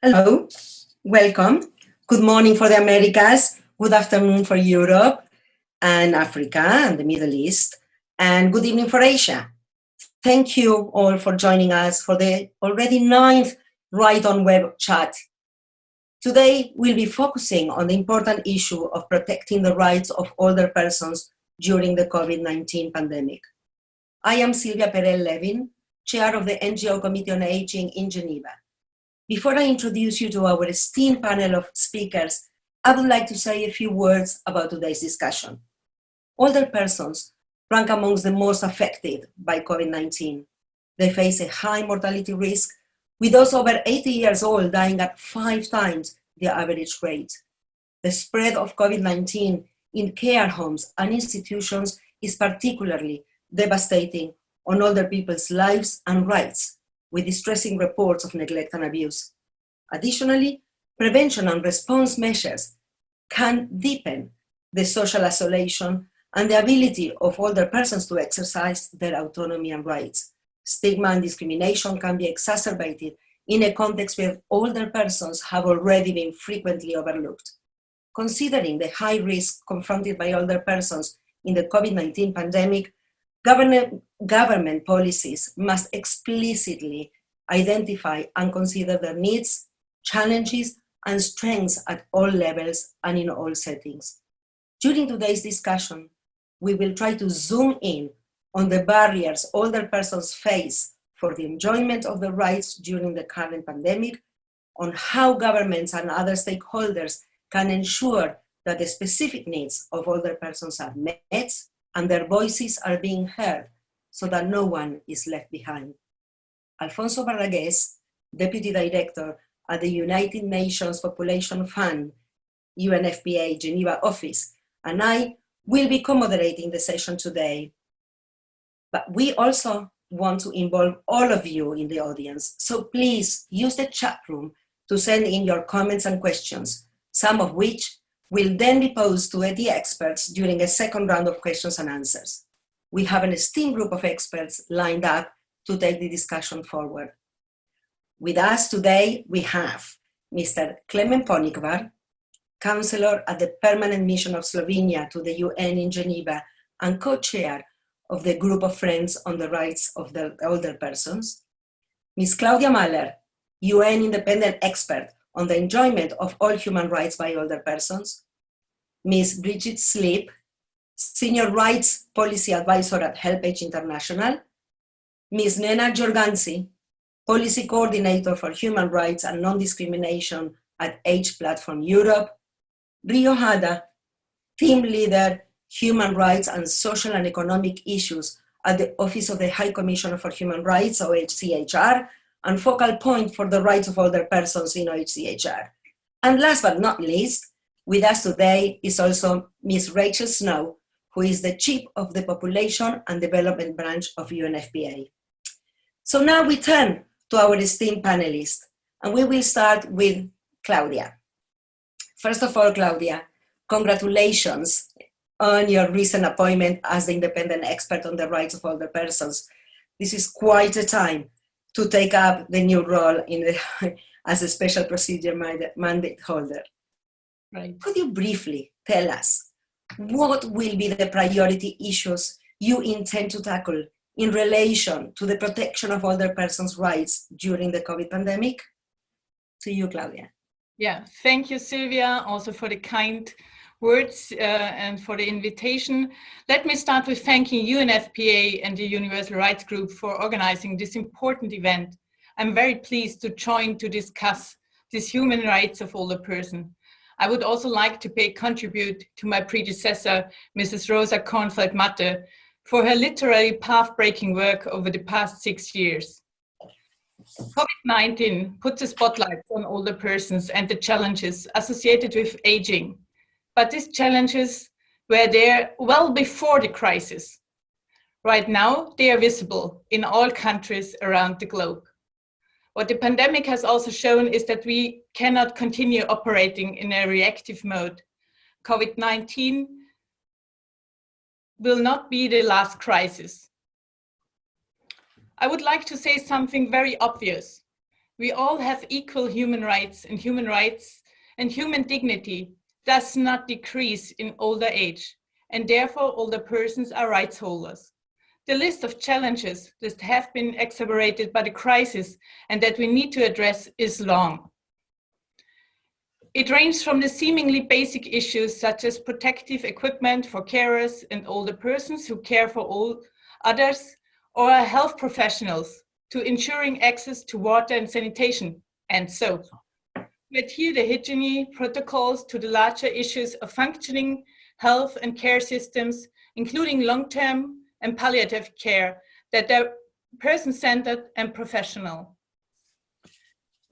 Hello, welcome. Good morning for the Americas, good afternoon for Europe and Africa and the Middle East, and good evening for Asia. Thank you all for joining us for the already 9th RightOn Web Chat. Today, we'll be focusing on the important issue of protecting the rights of older persons during the COVID-19 pandemic. I am Silvia Perel-Levin, chair of the NGO Committee on Aging in Geneva. Before I introduce you to our esteemed panel of speakers, I would like to say a few words about today's discussion. Older persons rank amongst the most affected by COVID-19. They face a high mortality risk, with those over 80 years old dying at 5 times the average rate. The spread of COVID-19 in care homes and institutions is particularly devastating on older people's lives and rights, with distressing reports of neglect and abuse. Additionally, prevention and response measures can deepen the social isolation and the ability of older persons to exercise their autonomy and rights. Stigma and discrimination can be exacerbated in a context where older persons have already been frequently overlooked. Considering the high risk confronted by older persons in the COVID-19 pandemic, government policies must explicitly identify and consider their needs, challenges, and strengths at all levels and in all settings. During today's discussion, we will try to zoom in on the barriers older persons face for the enjoyment of their rights during the current pandemic, on how governments and other stakeholders can ensure that the specific needs of older persons are met and their voices are being heard so that no one is left behind. Alfonso Barragués, Deputy Director at the United Nations Population Fund, UNFPA Geneva office, and I will be co-moderating the session today. But we also want to involve all of you in the audience, so please use the chat room to send in your comments and questions, some of which will then be posed to the experts during a second round of questions and answers. We have an esteemed group of experts lined up to take the discussion forward. With us today, we have Mr. Klemen Ponikvar, counselor at the Permanent Mission of Slovenia to the UN in Geneva and co-chair of the Group of Friends on the Rights of the Older Persons. Ms. Claudia Mahler, UN independent expert on the enjoyment of all human rights by older persons. Ms. Bridget Sleap, Senior Rights Policy Advisor at HelpAge International. Ms. Nena Georgantzi, Policy Coordinator for Human Rights and Non-Discrimination at Age Platform Europe. Rio Hada, Team Leader, Human Rights and Social and Economic Issues at the Office of the High Commissioner for Human Rights, OHCHR, and focal point for the rights of older persons in OHCHR. And last but not least, with us today is also Ms. Rachel Snow, who is the Chief of the Population and Development Branch of UNFPA. So now we turn to our esteemed panelists, and we will start with Claudia. First of all, Claudia, congratulations on your recent appointment as the independent expert on the rights of older persons. This is quite a time to take up the new role as a special procedure mandate holder. Right. Could you briefly tell us what will be the priority issues you intend to tackle in relation to the protection of older persons' rights during the COVID pandemic? To you, Claudia. Yeah, thank you, Silvia, also for the kind words and for the invitation. Let me start with thanking UNFPA and the Universal Rights Group for organizing this important event. I'm very pleased to join to discuss these human rights of older persons. I would also like to pay contribute to my predecessor, Mrs. Rosa Kornfeld-Matte, for her literary path-breaking work over the past 6 years. COVID-19 puts a spotlight on older persons and the challenges associated with aging. But these challenges were there well before the crisis. Right now, they are visible in all countries around the globe. What the pandemic has also shown is that we cannot continue operating in a reactive mode. COVID-19 will not be the last crisis. I would like to say something very obvious. We all have equal human rights, and human dignity does not decrease in older age, and therefore older persons are rights holders. The list of challenges that have been exacerbated by the crisis and that we need to address is long. It ranges from the seemingly basic issues such as protective equipment for carers and older persons who care for all others, or health professionals, to ensuring access to water and sanitation and soap. We adhere the hygiene protocols to the larger issues of functioning health and care systems, including long-term and palliative care that are person-centered and professional.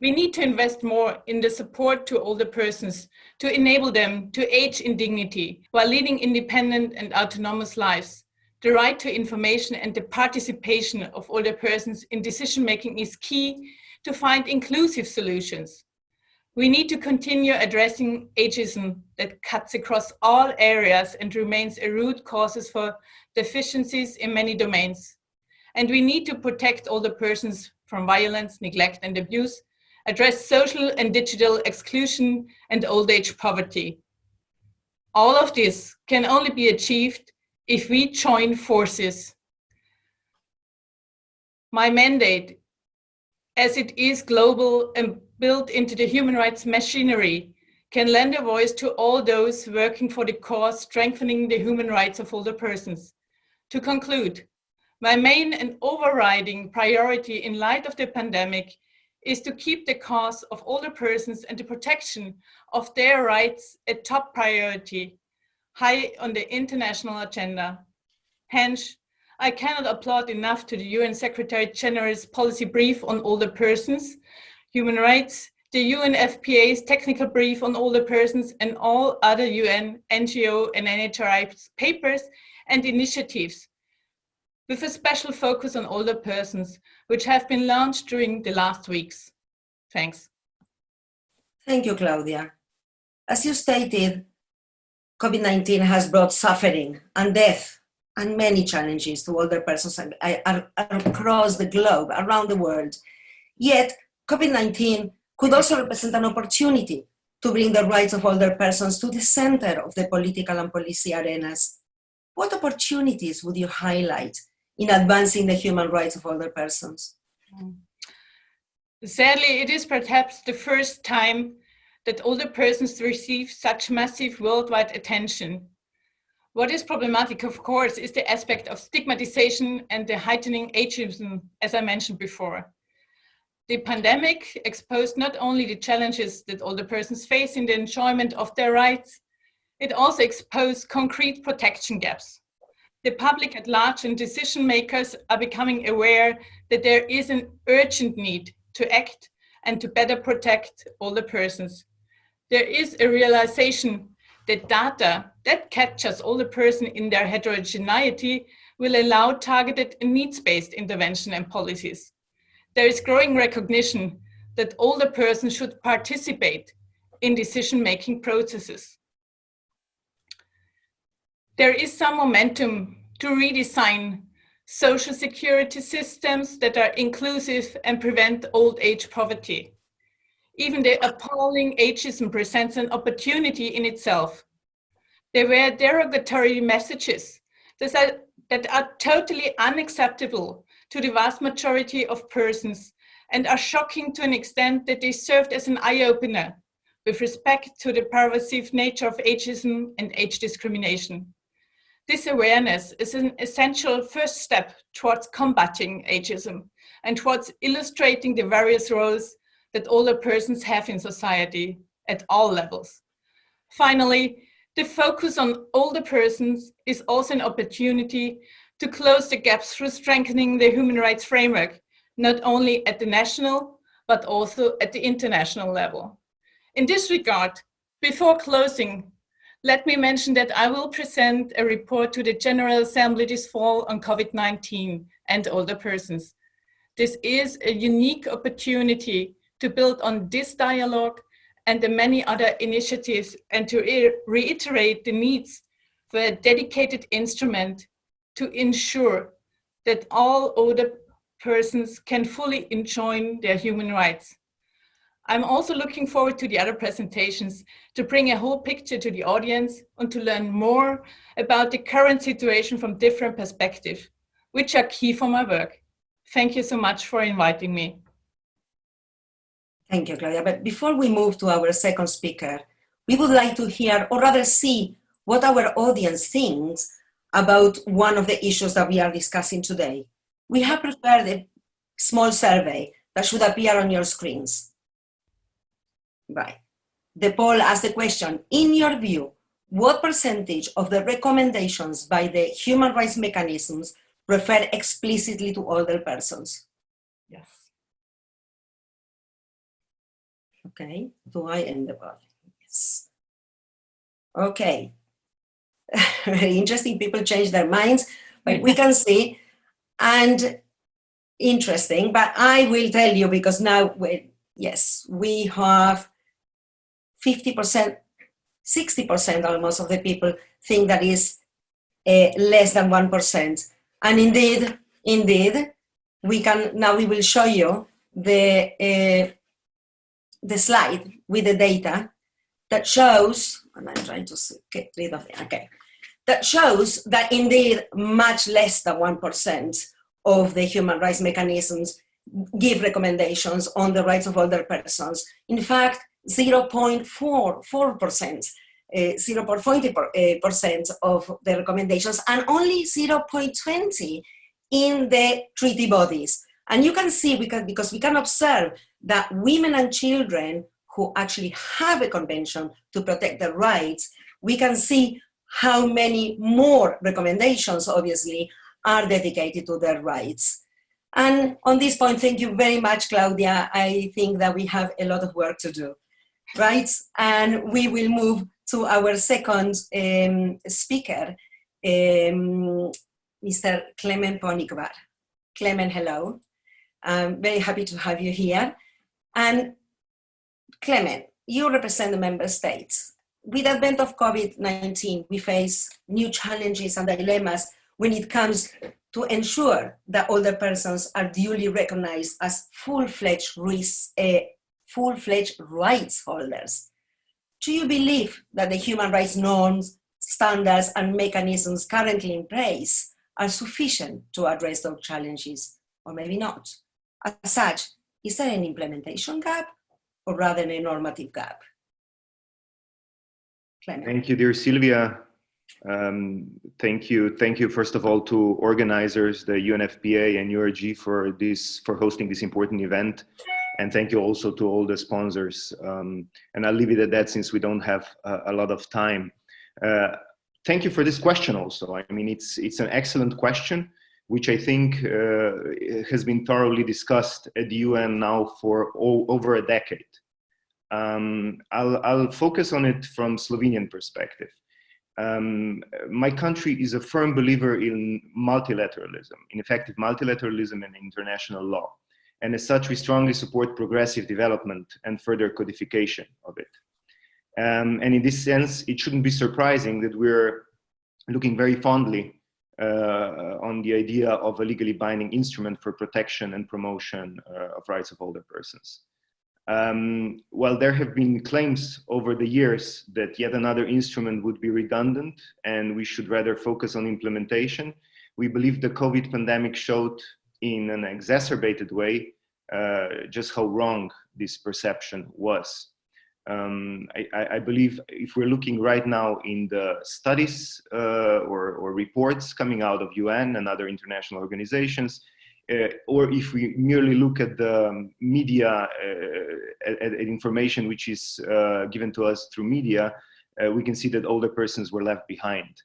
We need to invest more in the support to older persons to enable them to age in dignity while leading independent and autonomous lives. The right to information and the participation of older persons in decision-making is key to find inclusive solutions. We need to continue addressing ageism that cuts across all areas and remains a root cause for deficiencies in many domains. And we need to protect older persons from violence, neglect, and abuse, address social and digital exclusion and old age poverty. All of this can only be achieved if we join forces. My mandate, as it is global and built into the human rights machinery, can lend a voice to all those working for the cause strengthening the human rights of older persons. To conclude, my main and overriding priority in light of the pandemic is to keep the cause of older persons and the protection of their rights a top priority, high on the international agenda. Hence, I cannot applaud enough to the UN Secretary General's policy brief on older persons, human rights, the UNFPA's technical brief on older persons, and all other UN, NGO, and NHRI papers and initiatives, with a special focus on older persons, which have been launched during the last weeks. Thanks. Thank you, Claudia. As you stated, COVID-19 has brought suffering and death and many challenges to older persons across the globe, around the world. Yet, COVID-19 could also represent an opportunity to bring the rights of older persons to the center of the political and policy arenas. What opportunities would you highlight in advancing the human rights of older persons? Sadly, it is perhaps the first time that older persons receive such massive worldwide attention. What is problematic, of course, is the aspect of stigmatization and the heightening ageism, as I mentioned before. The pandemic exposed not only the challenges that older persons face in the enjoyment of their rights, it also exposed concrete protection gaps. The public at large and decision makers are becoming aware that there is an urgent need to act and to better protect older persons. There is a realization that data that captures older persons in their heterogeneity will allow targeted and needs-based intervention and policies. There is growing recognition that older persons should participate in decision-making processes. There is some momentum to redesign social security systems that are inclusive and prevent old age poverty. Even the appalling ageism presents an opportunity in itself. There were derogatory messages that are totally unacceptable to the vast majority of persons and are shocking to an extent that they served as an eye-opener with respect to the pervasive nature of ageism and age discrimination. This awareness is an essential first step towards combating ageism and towards illustrating the various roles that older persons have in society at all levels. Finally, the focus on older persons is also an opportunity to close the gaps through strengthening the human rights framework, not only at the national, but also at the international level. In this regard, before closing, let me mention that I will present a report to the General Assembly this fall on COVID-19 and older persons. This is a unique opportunity to build on this dialogue and the many other initiatives and to reiterate the needs for a dedicated instrument to ensure that all older persons can fully enjoy their human rights. I'm also looking forward to the other presentations to bring a whole picture to the audience and to learn more about the current situation from different perspectives, which are key for my work. Thank you so much for inviting me. Thank you, Claudia. But before we move to our second speaker, we would like to hear, or rather see, what our audience thinks about one of the issues that we are discussing today. We have prepared a small survey that should appear on your screens. Right. The poll asks the question, in your view, what percentage of the recommendations by the human rights mechanisms refer explicitly to older persons? Yes. Okay, do I end the poll? Yes. Okay. Very interesting, people change their minds, but we can see, and interesting, but I will tell you, because now, yes, we have 50%, 60% almost of the people think that is less than 1%. And indeed, we will show you the slide with the data that shows, and I'm trying to get rid of it, okay, that shows that indeed much less than 1% of the human rights mechanisms give recommendations on the rights of older persons. In fact, 0.44%, 0.40% of the recommendations, and only 0.20 in the treaty bodies. And you can see, because we can observe that women and children who actually have a convention to protect their rights, we can see how many more recommendations, obviously, are dedicated to their rights. And on this point, thank you very much, Claudia. I think that we have a lot of work to do, right? And we will move to our second speaker, Mr. Klemen Ponikvar. Klemen, hello. I'm very happy to have you here. And Klemen, you represent the member states. With the advent of COVID-19, we face new challenges and dilemmas when it comes to ensure that older persons are duly recognized as full-fledged rights holders. Do you believe that the human rights norms, standards, and mechanisms currently in place are sufficient to address those challenges, or maybe not? As such, is there an implementation gap, or rather a normative gap? Klemen. Thank you, dear Sylvia. Thank you, first of all, to organizers, the UNFPA and URG for hosting this important event. And thank you also to all the sponsors. And I'll leave it at that since we don't have a lot of time. Thank you for this question also. I mean, it's an excellent question, which I think has been thoroughly discussed at the UN now for over a decade. I'll focus on it from Slovenian perspective. My country is a firm believer in multilateralism, in effective multilateralism and international law. And as such, we strongly support progressive development and further codification of it. And in this sense, it shouldn't be surprising that we're looking very fondly on the idea of a legally binding instrument for protection and promotion of rights of older persons. While there have been claims over the years that yet another instrument would be redundant and we should rather focus on implementation, we believe the COVID pandemic showed in an exacerbated way just how wrong this perception was. I believe if we're looking right now in the studies or reports coming out of UN and other international organizations, or if we merely look at the media, at information which is given to us through media, we can see that older persons were left behind.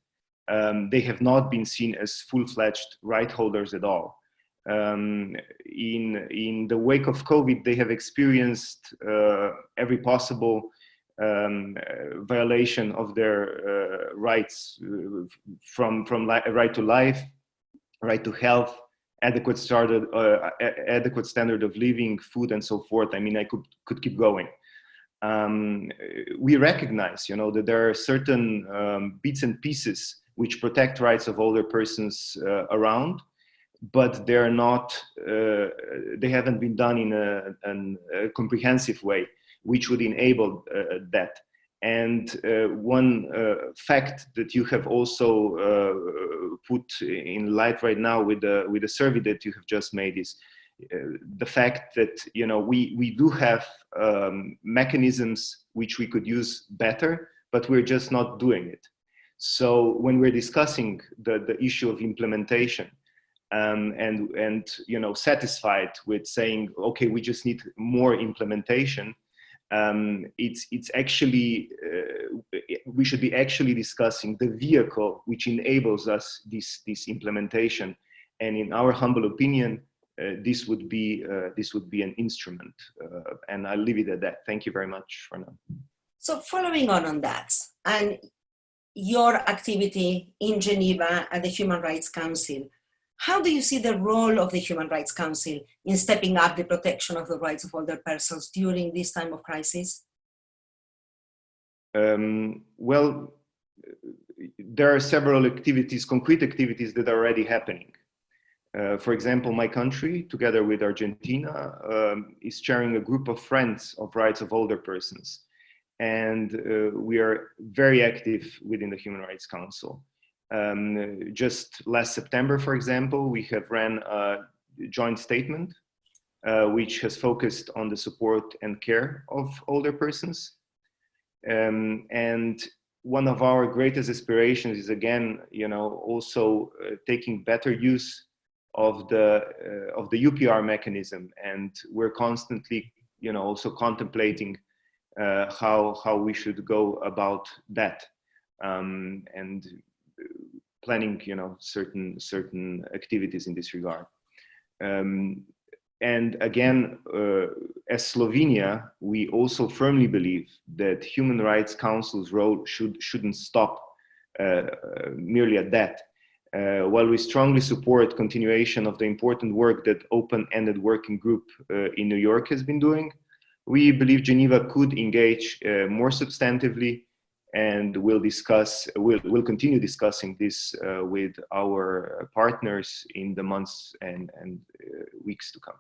They have not been seen as full-fledged right holders at all. In the wake of COVID, they have experienced every possible violation of their rights, from right to life, right to health, adequate standard of living, food, and so forth. I mean, I could keep going. We recognize, that there are certain bits and pieces which protect rights of older persons around, but they're not, they haven't been done in a comprehensive way, which would enable that. And one fact that you have also put in light right now with the survey that you have just made is the fact that, you know, we do have mechanisms which we could use better, but we're just not doing it. So when we're discussing the issue of implementation, and you know, satisfied with saying, okay, we just need more implementation, it's actually, we should be actually discussing the vehicle which enables us this implementation. And in our humble opinion, this would be an instrument. And I'll leave it at that. Thank you very much for now. So following on that, and your activity in Geneva at the Human Rights Council, how do you see the role of the Human Rights Council in stepping up the protection of the rights of older persons during this time of crisis? Well, there are several activities, concrete activities that are already happening. For example, my country, together with Argentina, is chairing a group of friends of rights of older persons. And we are very active within the Human Rights Council. Just last September, for example, we have ran a joint statement, which has focused on the support and care of older persons. And one of our greatest aspirations is, again, you know, also taking better use of the UPR mechanism. And we're constantly, you know, also contemplating how we should go about that, and planning, you know, certain activities in this regard. And again, as Slovenia, we also firmly believe that Human Rights Council's role shouldn't stop merely at that. While we strongly support continuation of the important work that Open-Ended Working Group in New York has been doing, we believe Geneva could engage more substantively, and we'll continue discussing this with our partners in the months and weeks to come.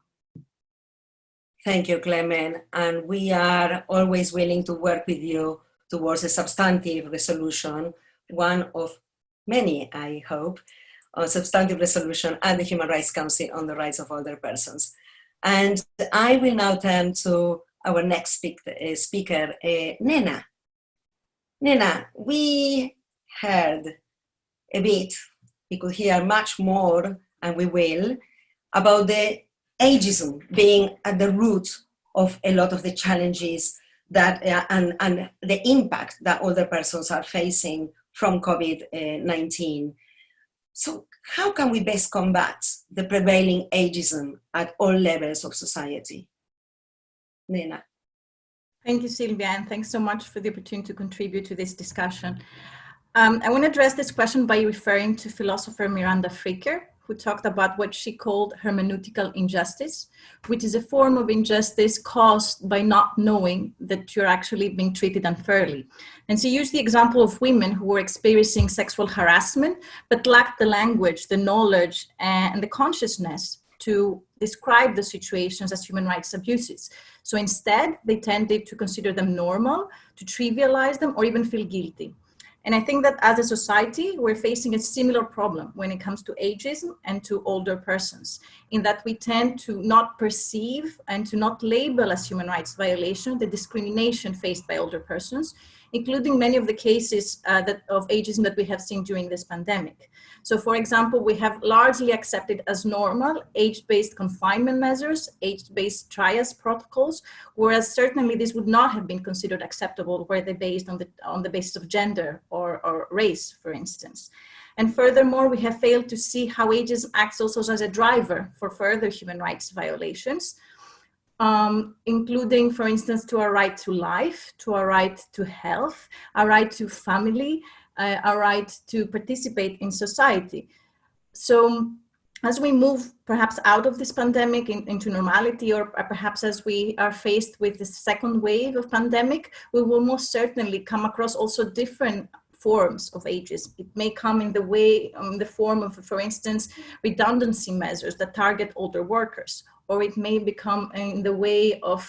Thank you, Klemen. And we are always willing to work with you towards a substantive resolution, one of many, I hope, a substantive resolution at the Human Rights Council on the rights of older persons. And I will now turn to our next speaker, Nena. Nena, we heard a bit, we could hear much more, and we will, about the ageism being at the root of a lot of the challenges that and the impact that older persons are facing from COVID-19. So how can we best combat the prevailing ageism at all levels of society? Nena. Thank you, Silvia, and thanks so much for the opportunity to contribute to this discussion. I want to address this question by referring to philosopher Miranda Fricker, who talked about what she called hermeneutical injustice, which is a form of injustice caused by not knowing that you're actually being treated unfairly. And she used the example of women who were experiencing sexual harassment, but lacked the language, the knowledge, and the consciousness to describe the situations as human rights abuses. So instead, they tended to consider them normal, to trivialize them, or even feel guilty. And I think that as a society, we're facing a similar problem when it comes to ageism and to older persons, in that we tend to not perceive and to not label as human rights violation the discrimination faced by older persons, including many of the cases of ageism that we have seen during this pandemic. So for example, we have largely accepted as normal age-based confinement measures, age-based triage protocols, whereas certainly this would not have been considered acceptable were they based on the basis of gender or race, for instance. And furthermore, we have failed to see how ageism acts also as a driver for further human rights violations, including, for instance, to our right to life, to our right to health, our right to family, our right to participate in society. So as we move perhaps out of this pandemic into normality, or perhaps as we are faced with the second wave of pandemic, we will most certainly come across also different forms of ageism. It may come in the form of, for instance, redundancy measures that target older workers, or it may become in the way of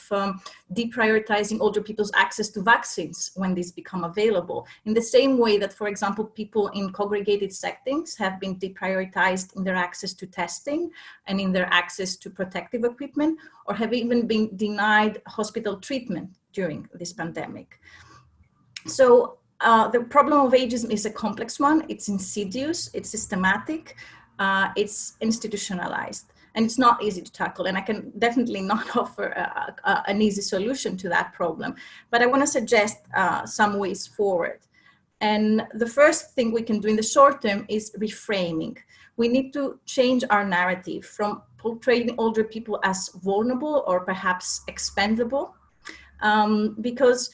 deprioritizing older people's access to vaccines when these become available. In the same way that, for example, people in congregated settings have been deprioritized in their access to testing and in their access to protective equipment, or have even been denied hospital treatment during this pandemic. So the problem of ageism is a complex one. It's insidious, it's systematic, it's institutionalized. And it's not easy to tackle, and I can definitely not offer an easy solution to that problem. But I want to suggest some ways forward. And the first thing we can do in the short term is reframing. We need to change our narrative from portraying older people as vulnerable or perhaps expendable, because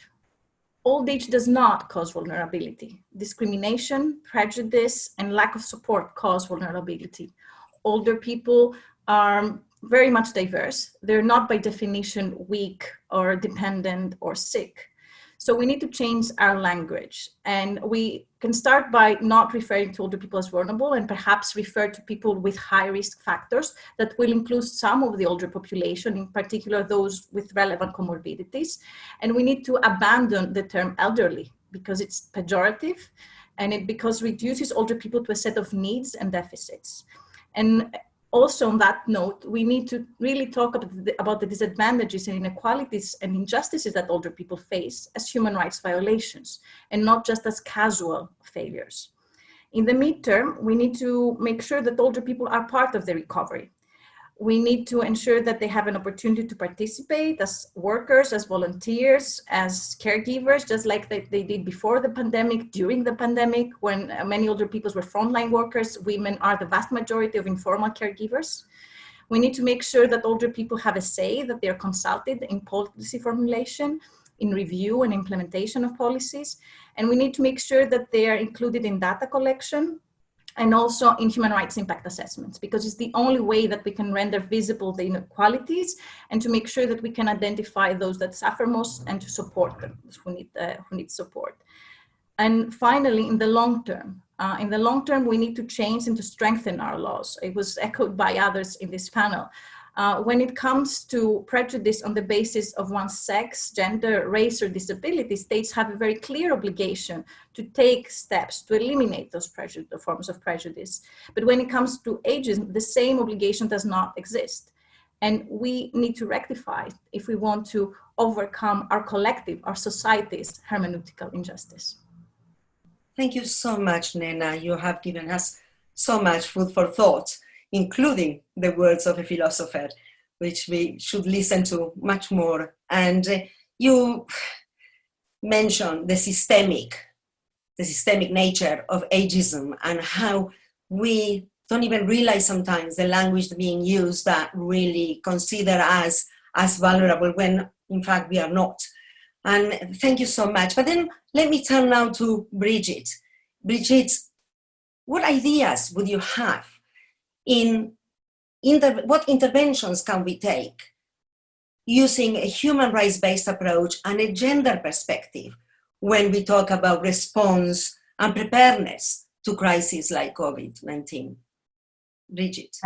old age does not cause vulnerability. Discrimination, prejudice, and lack of support cause vulnerability. Older people are very much diverse. They're not by definition weak or dependent or sick. So we need to change our language. And we can start by not referring to older people as vulnerable and perhaps refer to people with high risk factors that will include some of the older population, in particular those with relevant comorbidities. And we need to abandon the term elderly because it's pejorative and because it reduces older people to a set of needs and deficits. And also on that note, we need to really talk about the disadvantages and inequalities and injustices that older people face as human rights violations and not just as casual failures. In the midterm, we need to make sure that older people are part of the recovery. We need to ensure that they have an opportunity to participate as workers, as volunteers, as caregivers, just like they did before the pandemic, during the pandemic, when many older people were frontline workers. Women are the vast majority of informal caregivers. We need to make sure that older people have a say, that they are consulted in policy formulation, in review and implementation of policies. And we need to make sure that they are included in data collection, and also in human rights impact assessments, because it's the only way that we can render visible the inequalities and to make sure that we can identify those that suffer most and to support them who need support. And finally, in the long term, we need to change and to strengthen our laws. It was echoed by others in this panel. When it comes to prejudice on the basis of one's sex, gender, race, or disability, states have a very clear obligation to take steps to eliminate those forms of prejudice. But when it comes to ageism, the same obligation does not exist. And we need to rectify it if we want to overcome our collective, our society's hermeneutical injustice. Thank you so much, Nena. You have given us so much food for thought, including the words of a philosopher, which we should listen to much more. And you mentioned the systemic nature of ageism and how we don't even realize sometimes the language being used that really consider us as vulnerable when in fact we are not. And thank you so much. But then let me turn now to Bridget. Bridget, what ideas would you have in what interventions can we take using a human rights-based approach and a gender perspective when we talk about response and preparedness to crises like COVID-19? Bridget.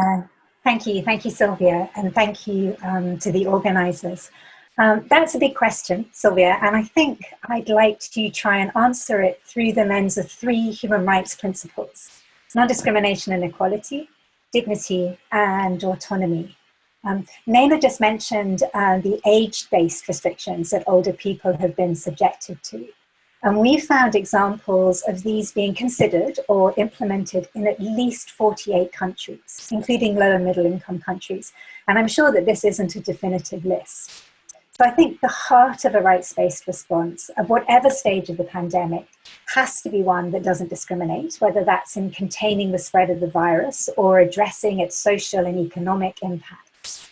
Thank you, Sylvia, and thank you to the organizers. That's a big question, Sylvia, and I think I'd like to try and answer it through the lens of 3 human rights principles: non-discrimination and equality, dignity, and autonomy. Nena just mentioned the age-based restrictions that older people have been subjected to. And we found examples of these being considered or implemented in at least 48 countries, including low and middle income countries. And I'm sure that this isn't a definitive list. So I think the heart of a rights-based response at whatever stage of the pandemic has to be one that doesn't discriminate, whether that's in containing the spread of the virus or addressing its social and economic impacts.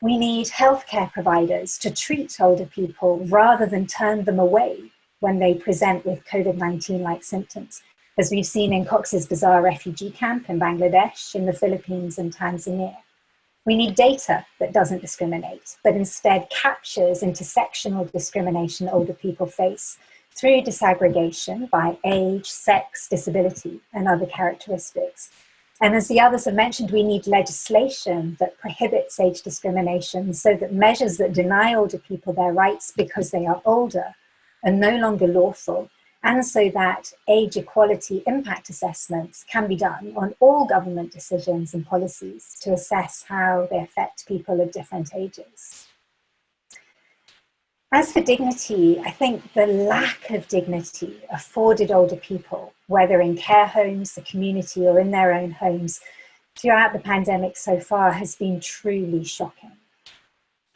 We need healthcare providers to treat older people rather than turn them away when they present with COVID-19-like symptoms, as we've seen in Cox's Bazar refugee camp in Bangladesh, in the Philippines and Tanzania. We need data that doesn't discriminate, but instead captures intersectional discrimination older people face through disaggregation by age, sex, disability, and other characteristics. And as the others have mentioned, we need legislation that prohibits age discrimination so that measures that deny older people their rights because they are older are no longer lawful, and so that age equality impact assessments can be done on all government decisions and policies to assess how they affect people of different ages. As for dignity, I think the lack of dignity afforded older people, whether in care homes, the community, or in their own homes, throughout the pandemic so far has been truly shocking.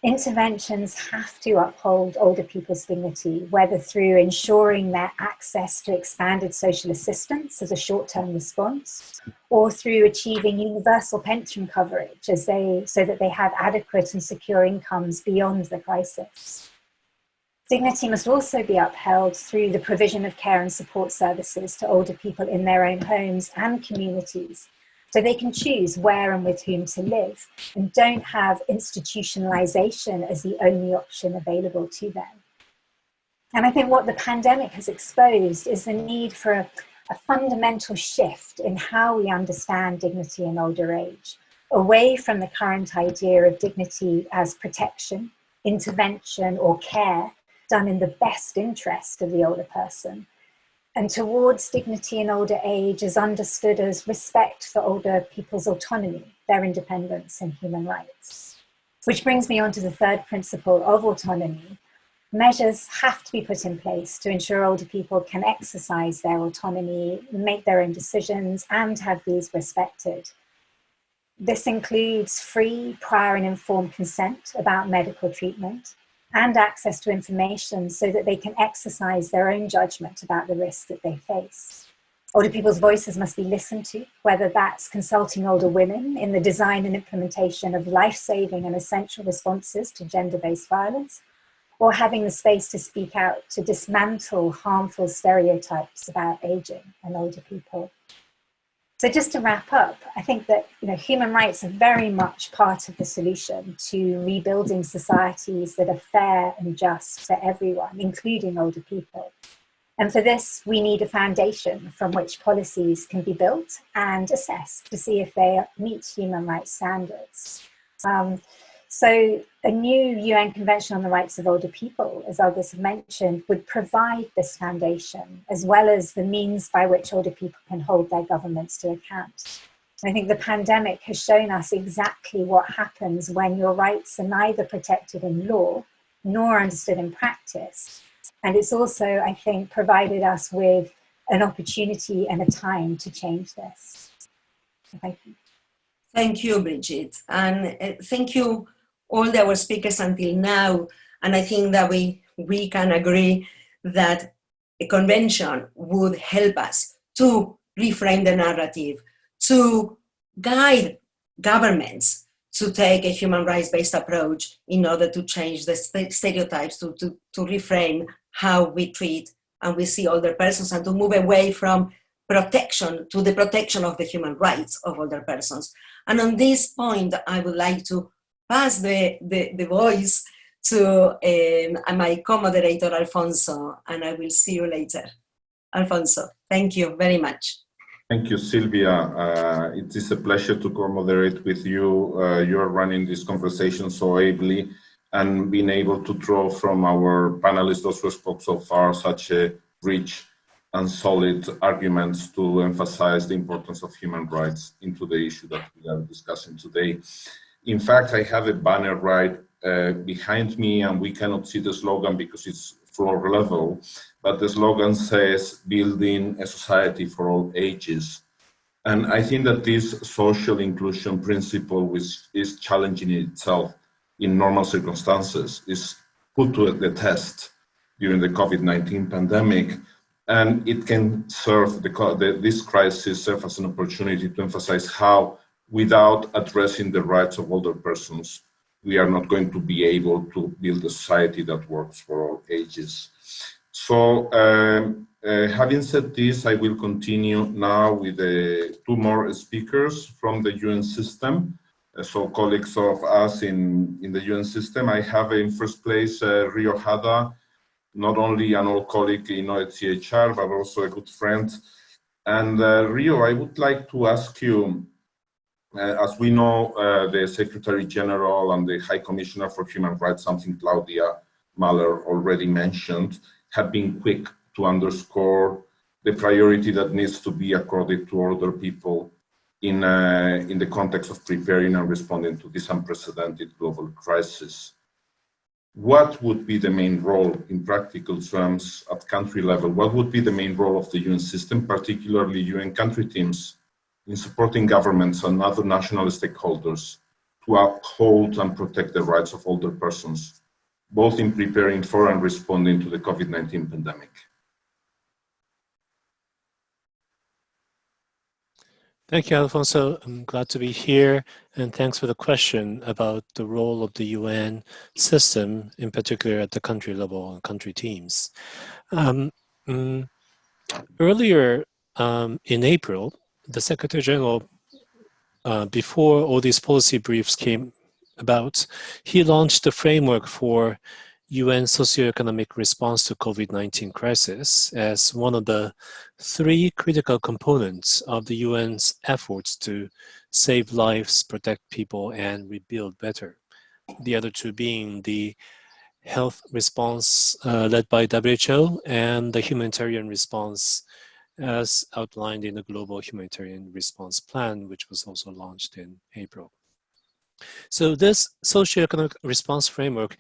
Interventions have to uphold older people's dignity, whether through ensuring their access to expanded social assistance as a short-term response, or through achieving universal pension coverage so that they have adequate and secure incomes beyond the crisis. Dignity must also be upheld through the provision of care and support services to older people in their own homes and communities, so they can choose where and with whom to live and don't have institutionalization as the only option available to them. And I think what the pandemic has exposed is the need for a fundamental shift in how we understand dignity in older age, away from the current idea of dignity as protection, intervention, or care done in the best interest of the older person, and towards dignity in older age is understood as respect for older people's autonomy, their independence, and human rights. Which brings me on to the third principle of autonomy. Measures have to be put in place to ensure older people can exercise their autonomy, make their own decisions, and have these respected. This includes free, prior, and informed consent about medical treatment, and access to information so that they can exercise their own judgment about the risks that they face. Older people's voices must be listened to, whether that's consulting older women in the design and implementation of life-saving and essential responses to gender-based violence, or having the space to speak out to dismantle harmful stereotypes about aging and older people. So just to wrap up, I think that human rights are very much part of the solution to rebuilding societies that are fair and just for everyone, including older people. And for this, we need a foundation from which policies can be built and assessed to see if they meet human rights standards. So a new UN Convention on the Rights of Older People, as others have mentioned, would provide this foundation, as well as the means by which older people can hold their governments to account. I think the pandemic has shown us exactly what happens when your rights are neither protected in law nor understood in practice. And it's also, I think, provided us with an opportunity and a time to change this. So thank you. Thank you, Bridget. And thank you all our speakers until now. And I think that we can agree that a convention would help us to reframe the narrative, to guide governments to take a human rights-based approach in order to change the stereotypes, to reframe how we treat and we see older persons, and to move away from protection to the protection of the human rights of older persons. And on this point, I would like to pass the voice to my co-moderator, Alfonso, and I will see you later. Alfonso, thank you very much. Thank you, Sylvia. It is a pleasure to co-moderate with you. You're running this conversation so ably, and being able to draw from our panelists, those who spoke so far, such a rich and solid arguments to emphasize the importance of human rights into the issue that we are discussing today. In fact, I have a banner right behind me, and we cannot see the slogan because it's floor level, but the slogan says, building a society for all ages. And I think that this social inclusion principle, which is challenging in itself in normal circumstances, is put to the test during the COVID-19 pandemic. And it can serve, this crisis serve as an opportunity to emphasize how, without addressing the rights of older persons, we are not going to be able to build a society that works for all ages. So, having said this, I will continue now with two more speakers from the UN system. So, colleagues of us in the UN system. I have in first place Rio Hada, not only an old colleague in OHCHR, but also a good friend. And Rio, I would like to ask you, as we know, the Secretary General and the High Commissioner for Human Rights, something Claudia Mahler already mentioned, have been quick to underscore the priority that needs to be accorded to older people in the context of preparing and responding to this unprecedented global crisis. What would be the main role in practical terms at country level? What would be the main role of the UN system, particularly UN country teams, in supporting governments and other national stakeholders to uphold and protect the rights of older persons, both in preparing for and responding to the COVID-19 pandemic? Thank you, Alfonso. I'm glad to be here, and thanks for the question about the role of the UN system, in particular at the country level and country teams. Earlier in April, the Secretary General, before all these policy briefs came about, he launched a framework for UN socioeconomic response to COVID-19 crisis as one of the 3 critical components of the UN's efforts to save lives, protect people, and rebuild better. The other 2 being the health response led by WHO and the humanitarian response as outlined in the Global Humanitarian Response Plan, which was also launched in April. So this socioeconomic response framework,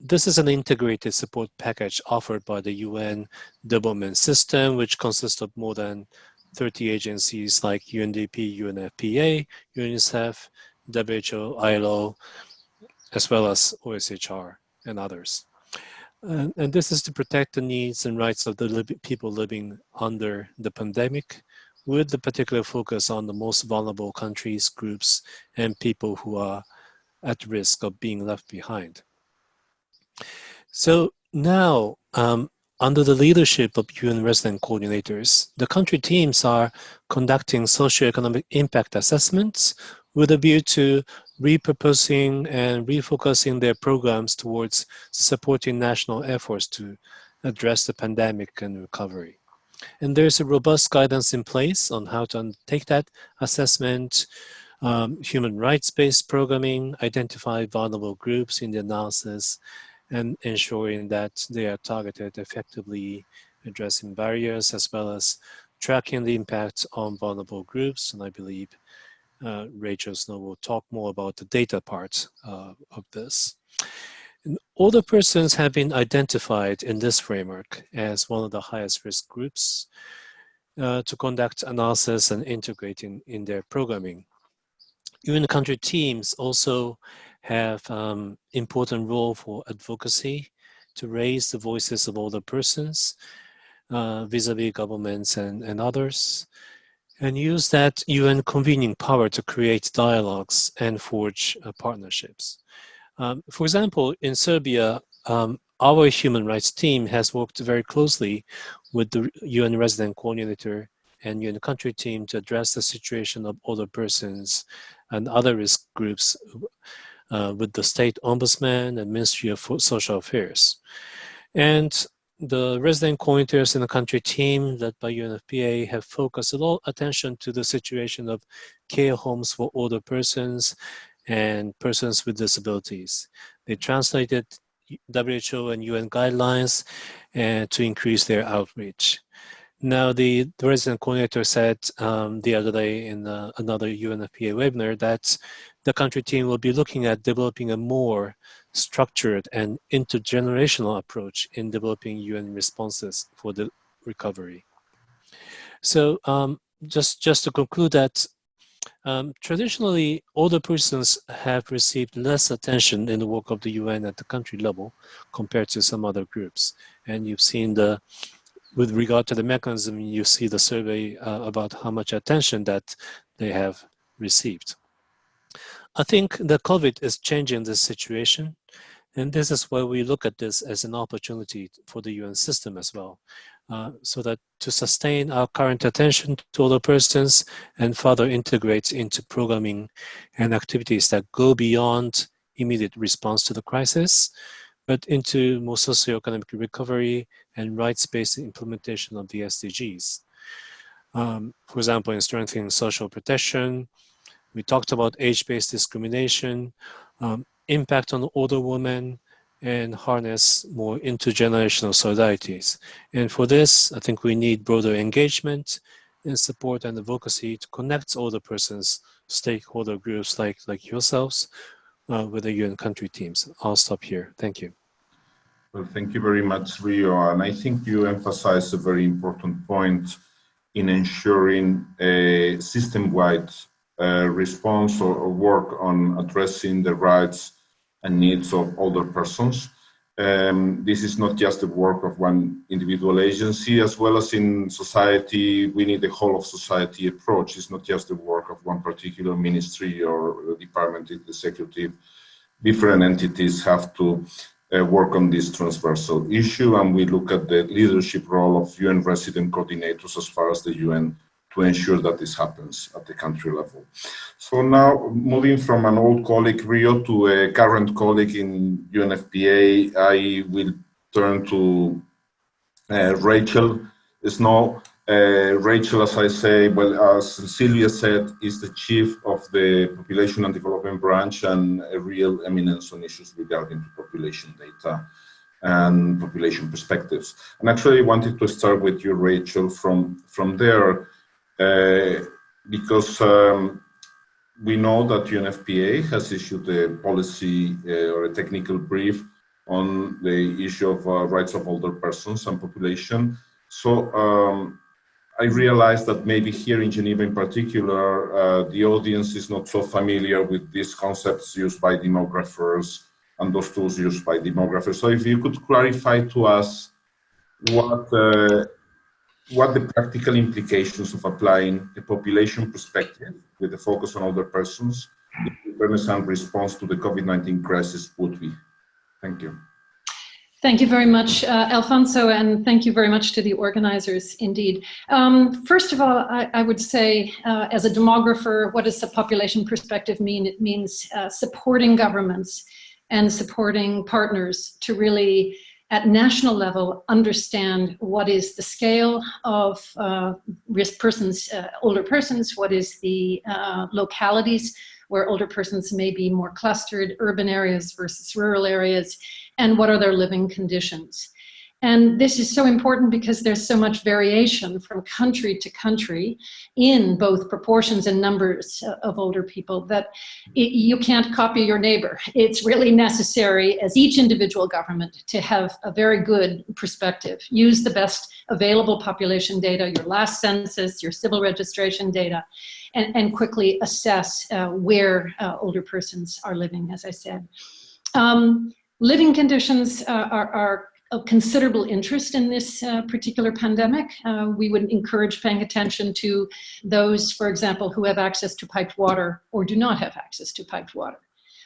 this is an integrated support package offered by the UN development system, which consists of more than 30 agencies like UNDP, UNFPA, UNICEF, WHO, ILO, as well as OHCHR and others. And this is to protect the needs and rights of the people living under the pandemic, with the particular focus on the most vulnerable countries, groups, and people who are at risk of being left behind. So now, under the leadership of UN resident coordinators, the country teams are conducting socioeconomic impact assessments with a view to repurposing and refocusing their programs towards supporting national efforts to address the pandemic and recovery. And there's a robust guidance in place on how to undertake that assessment, human rights-based programming, identify vulnerable groups in the analysis, and ensuring that they are targeted effectively, addressing barriers as well as tracking the impact on vulnerable groups. And I believe Rachel Snow will talk more about the data part of this. And older persons have been identified in this framework as one of the highest risk groups to conduct analysis and integrate in their programming. UN country teams also have important role for advocacy to raise the voices of older persons vis-a-vis governments and others, and use that UN convening power to create dialogues and forge partnerships. For example, in Serbia, our human rights team has worked very closely with the UN resident coordinator and UN country team to address the situation of older persons and other risk groups with the state ombudsman and Ministry of Social Affairs. And the resident coordinators in the country team led by UNFPA have focused a lot of attention to the situation of care homes for older persons and persons with disabilities. They translated WHO and UN guidelines to increase their outreach. Now, the resident coordinator said the other day in another UNFPA webinar that the country team will be looking at developing a more structured and intergenerational approach in developing UN responses for the recovery. So just to conclude that, traditionally, older persons have received less attention in the work of the UN at the country level compared to some other groups. And you've seen with regard to the mechanism, you see the survey about how much attention that they have received. I think the COVID is changing this situation, and this is why we look at this as an opportunity for the UN system as well, so that to sustain our current attention to older persons and further integrate into programming and activities that go beyond immediate response to the crisis, but into more socioeconomic recovery and rights-based implementation of the SDGs. For example, in strengthening social protection, we talked about age-based discrimination, impact on older women, and harness more intergenerational solidarities. And for this, I think we need broader engagement and support and advocacy to connect older persons, stakeholder groups like yourselves, with the UN country teams. I'll stop here. Thank you. Well, thank you very much, Rio. And I think you emphasized a very important point in ensuring a system-wide response or work on addressing the rights and needs of older persons. This is not just the work of one individual agency, as well as in society, we need the whole of society approach. It's not just the work of one particular ministry or department, executive. Different entities have to work on this transversal issue, and we look at the leadership role of UN resident coordinators as far as the UN to ensure that this happens at the country level. So now, moving from an old colleague, Rio, to a current colleague in UNFPA, I will turn to Rachel Snow. Rachel, as I say, well, as Sylvia said, is the chief of the Population and Development Branch and a real eminence on issues regarding population data and population perspectives. And actually, I wanted to start with you, Rachel, from there, because we know that UNFPA has issued a policy or a technical brief on the issue of rights of older persons and population. So I realized that maybe here in Geneva in particular, the audience is not so familiar with these concepts used by demographers and those tools used by demographers. So if you could clarify to us what the practical implications of applying a population perspective with a focus on older persons in preparedness and response to the COVID-19 crisis would be. Thank you. Thank you very much, Alfonso, and thank you very much to the organizers, indeed. First of all, I would say, as a demographer, what does the population perspective mean? It means supporting governments and supporting partners to really, at national level, understand what is the scale of risk persons, older persons, what is the localities where older persons may be more clustered, urban areas versus rural areas, and what are their living conditions. And this is so important because there's so much variation from country to country in both proportions and numbers of older people that you can't copy your neighbor. It's really necessary as each individual government to have a very good perspective. Use the best available population data, your last census, your civil registration data, and quickly assess where older persons are living, as I said. Living conditions are of considerable interest in this particular pandemic. We would encourage paying attention to those, for example, who have access to piped water or do not have access to piped water.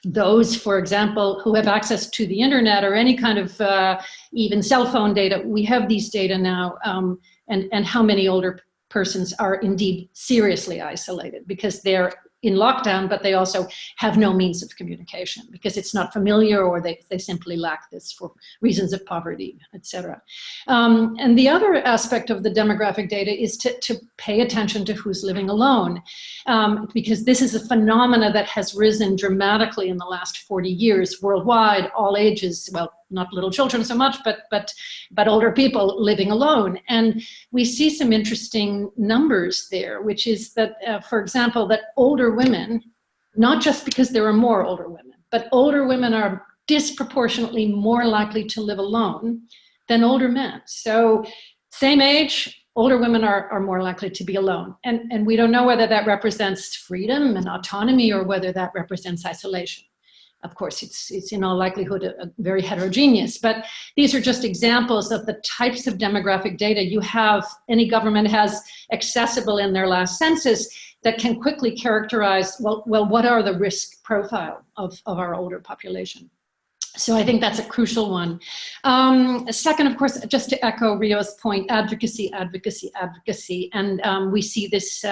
Those, for example, who have access to the internet or any kind of even cell phone data. We have these data now, and how many older persons are indeed seriously isolated because they're in lockdown, but they also have no means of communication because it's not familiar, or they simply lack this for reasons of poverty, etc. And the other aspect of the demographic data is to pay attention to who's living alone, because this is a phenomena that has risen dramatically in the last 40 years worldwide, all ages, well, not little children so much, but older people living alone. And we see some interesting numbers there, which is that, for example, that older women, not just because there are more older women, but older women are disproportionately more likely to live alone than older men. So same age, older women are more likely to be alone. And we don't know whether that represents freedom and autonomy or whether that represents isolation. Of course, it's in all likelihood very heterogeneous, but these are just examples of the types of demographic data you have, any government has accessible in their last census that can quickly characterize, well, what are the risk profile of our older population? So I think that's a crucial one. Second, of course, just to echo Rio's point, advocacy, advocacy, advocacy. And we see this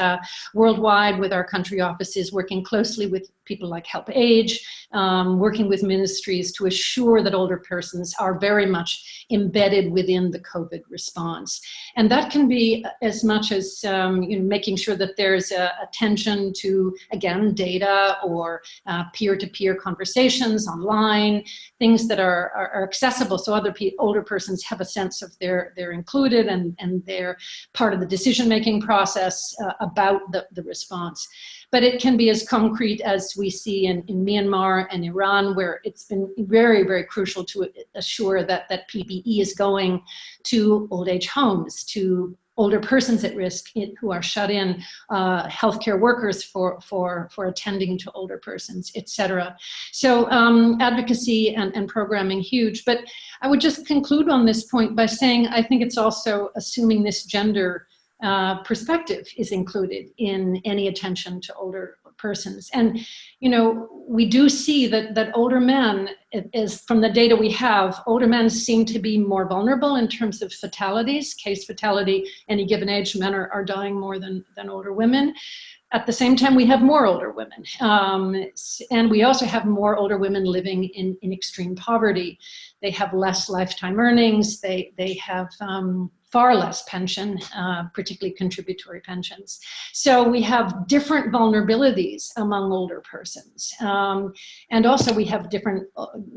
worldwide with our country offices working closely with people like Help Age, working with ministries to assure that older persons are very much embedded within the COVID response. And that can be as much as making sure that there's attention to, again, data or peer-to-peer conversations online, things that are accessible so older persons have a sense of they're included and they're part of the decision-making process about the response. But it can be as concrete as we see in Myanmar and Iran, where it's been very, very crucial to assure that PPE is going to old age homes, to older persons at risk who are shut in, healthcare workers for attending to older persons, etc. So advocacy and programming huge. But I would just conclude on this point by saying I think it's also assuming this gender perspective is included in any attention to older persons. And, we do see that older men, is from the data we have, older men seem to be more vulnerable in terms of fatalities, case fatality, any given age, men are dying more than older women. At the same time, we have more older women. And we also have more older women living in extreme poverty. They have less lifetime earnings. They have far less pension, particularly contributory pensions. So we have different vulnerabilities among older persons. And also we have different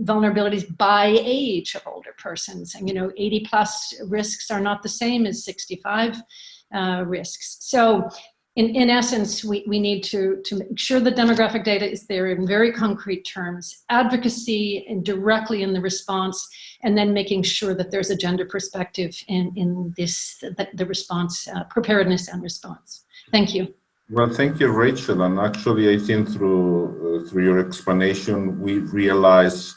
vulnerabilities by age of older persons. And 80 plus risks are not the same as 65 risks. So in essence, we need to make sure the demographic data is there in very concrete terms, advocacy and directly in the response, and then making sure that there's a gender perspective in this, the response, preparedness and response. Thank you. Well, thank you, Rachel. And actually, I think through your explanation, we realize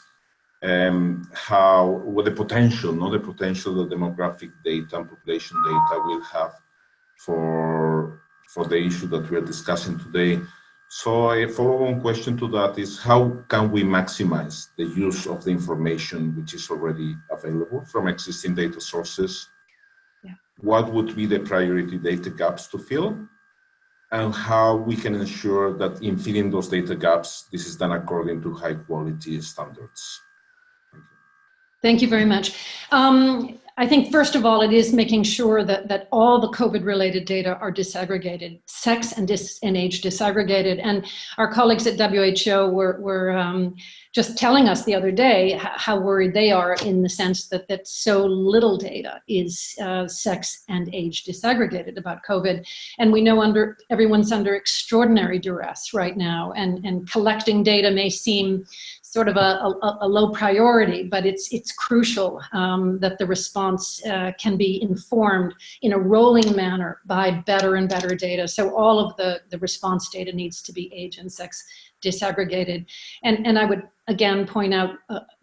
the potential that demographic data and population data will have for the issue that we're discussing today. So a follow-on question to that is, how can we maximize the use of the information which is already available from existing data sources? Yeah. What would be the priority data gaps to fill? And how we can ensure that in filling those data gaps, this is done according to high quality standards? Thank you. Thank you very much. I think, first of all, it is making sure that all the COVID-related data are disaggregated, sex and age disaggregated. And our colleagues at WHO were just telling us the other day how worried they are in the sense that so little data is sex and age disaggregated about COVID. And we know everyone's under extraordinary duress right now, and collecting data may seem sort of a low priority, but it's crucial that the response can be informed in a rolling manner by better and better data. So all of the response data needs to be age and sex disaggregated. And I would again point out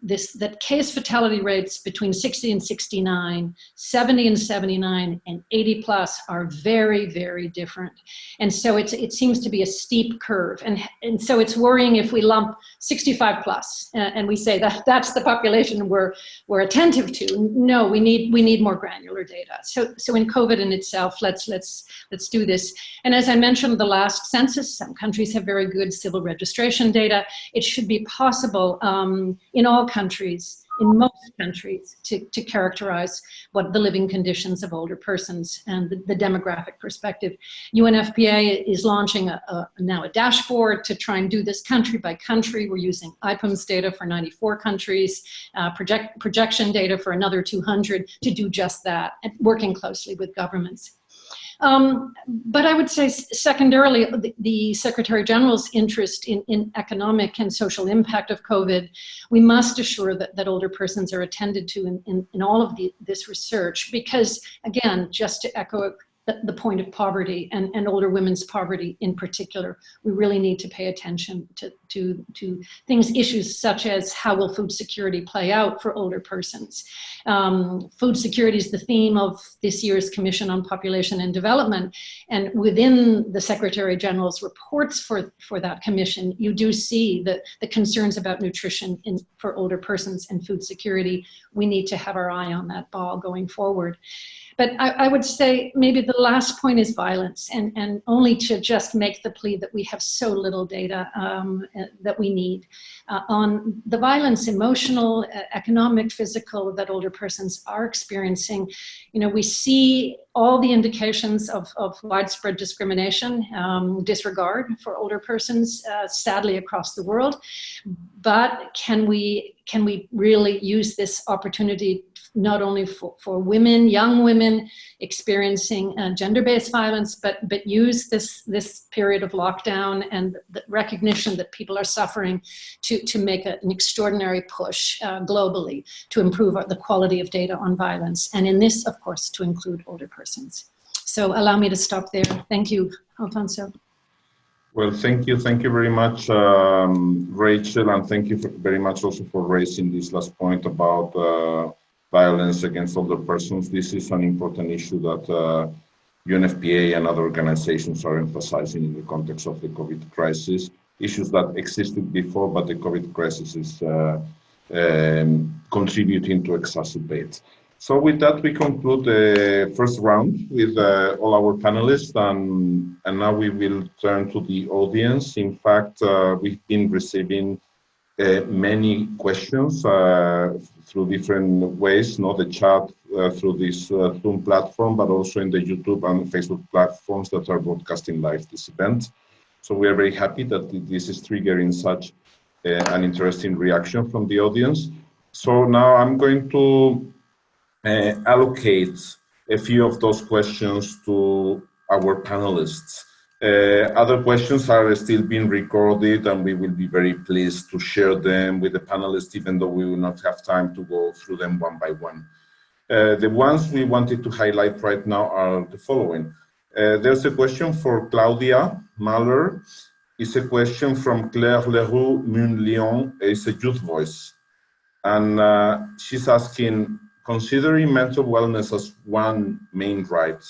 that case fatality rates between 60 and 69, 70 and 79, and 80 plus are very, very different. And so it seems to be a steep curve. And so it's worrying if we lump 65 plus and we say that's the population we're attentive to. No, we need more granular data. So in COVID in itself, let's do this. And as I mentioned, the last census, some countries have very good civil registration data. It should be possible in all countries, in most countries, to characterize what the living conditions of older persons and the demographic perspective. UNFPA is launching now a dashboard to try and do this country by country. We're using IPEMS data for 94 countries, projection data for another 200 to do just that, and working closely with governments. But I would say secondarily, the Secretary General's interest in economic and social impact of COVID, we must assure that older persons are attended to in all of this research, because again, just to echo the point of poverty and older women's poverty in particular. We really need to pay attention to issues such as how will food security play out for older persons. Food security is the theme of this year's Commission on Population and Development, and within the Secretary General's reports for that commission, you do see the concerns about nutrition for older persons and food security. We need to have our eye on that ball going forward. But I would say maybe the last point is violence, and only to just make the plea that we have so little data that we need on the violence, emotional, economic, physical, that older persons are experiencing. You know, we see all the indications of widespread discrimination, disregard for older persons, sadly across the world. But can we really use this opportunity not only for women, young women experiencing gender-based violence, but use this period of lockdown and the recognition that people are suffering to make an extraordinary push globally to improve the quality of data on violence, and in this, of course, to include older persons. So allow me to stop there. Thank you, Alfonso. Well, thank you very much, Rachel, and thank you very much also for raising this last point about violence against older persons. This is an important issue that UNFPA and other organizations are emphasizing in the context of the COVID crisis. Issues that existed before, but the COVID crisis is contributing to exacerbate. So with that, we conclude the first round with all our panelists, and now we will turn to the audience. In fact, we've been receiving many questions through different ways, not the chat through this Zoom platform, but also in the YouTube and Facebook platforms that are broadcasting live this event. So we are very happy that this is triggering such an interesting reaction from the audience. So now I'm going to allocate a few of those questions to our panelists. Other questions are still being recorded, and we will be very pleased to share them with the panelists, even though we will not have time to go through them one by one. The ones we wanted to highlight right now are the following. There's a question for Claudia Mahler. It's a question from Claire Leroux Mun-Lyon. It's a youth voice. And she's asking, considering mental wellness as one main right,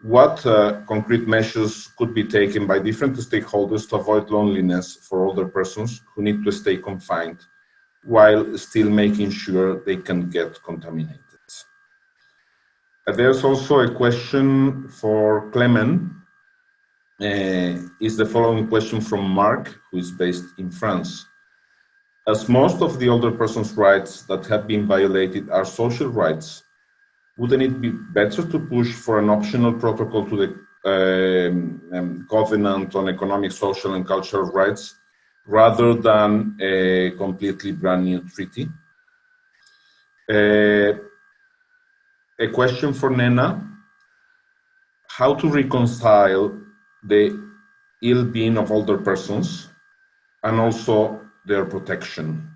what concrete measures could be taken by different stakeholders to avoid loneliness for older persons who need to stay confined while still making sure they can get contaminated? There's also a question for Klemen. Is the following question from Mark, who is based in France. As most of the older person's rights that have been violated are social rights, wouldn't it be better to push for an optional protocol to the Covenant on Economic, Social and Cultural Rights rather than a completely brand new treaty? A question for Nena. How to reconcile the ill-being of older persons and also their protection?